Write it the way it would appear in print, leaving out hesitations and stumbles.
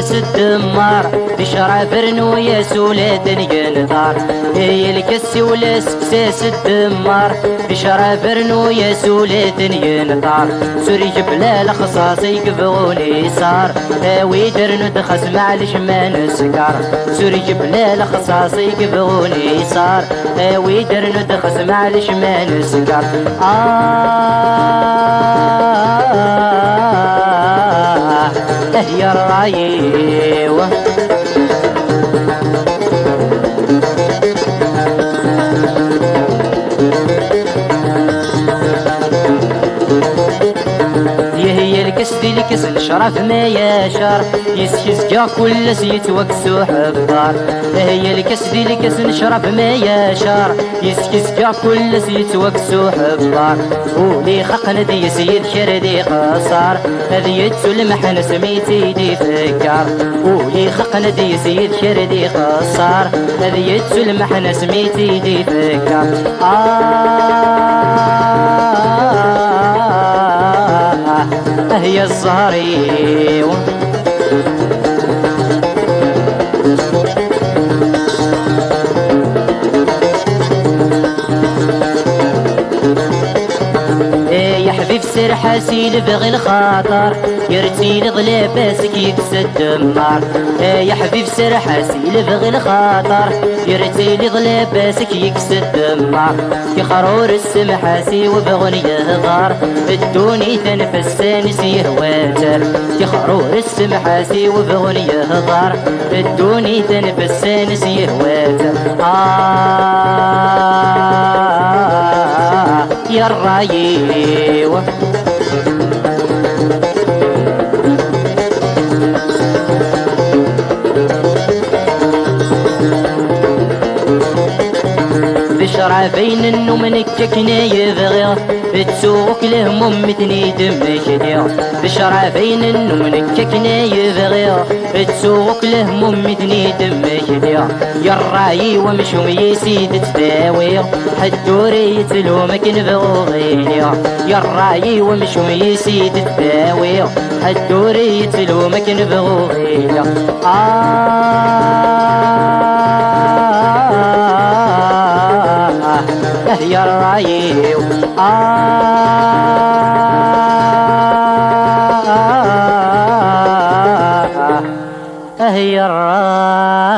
كساس الدمار بشرع فرنو يا سولاد ينثار هي الكسي ولا كساس الدمار بشرع فرنو يا سولاد ينثار سوري جبلال خصاصي يقبغوني صار ويدرنو دخس معلش ما نسكر سوري جبلال خصاصي يقبغوني صار ويدرنو دخس معلش ما نسكر يا الرايوة هي الكسد الكس الشرف ما يشار يسكسكا كل يتوكسو حفار هي الكسد الكس الشرف ما يشار يسكسكا كل يتوكسو حفار ولي خقن دي سيد كردي قصار هذي يتسو المحن سميتي دي فكار ولي خقن دي سيد كردي قصار هذي يتسو المحن سميتي دي فكار هي الزهري يا حبيب سر حاسيل بغي الخاطر يرتيل ظلاباسك يكسد الدمار يا حبيب سر حاسيل بغي الخاطر يرتيل ظلاباسك يكسد الدمار في خرور السمحاسي وبغني يهضر الدوني تنفس نسيه واتر في خرور السمحاسي وبغني يهضر الدوني تنفس نسيه واتر يا الرايوة بشرع بين النوم نككنا يبغي تسوق لهم متني دمك ديا بشرع بين النوم نككنا يبغي تسوق لهم متني دمك ديا يا الراي ومشوم يسيد تداوي حدوري يتلومك نبغينيا يا الراي ومشوم يسيد تداوي حدوري يتلومك نبغينيا يا الرايو يا الرايو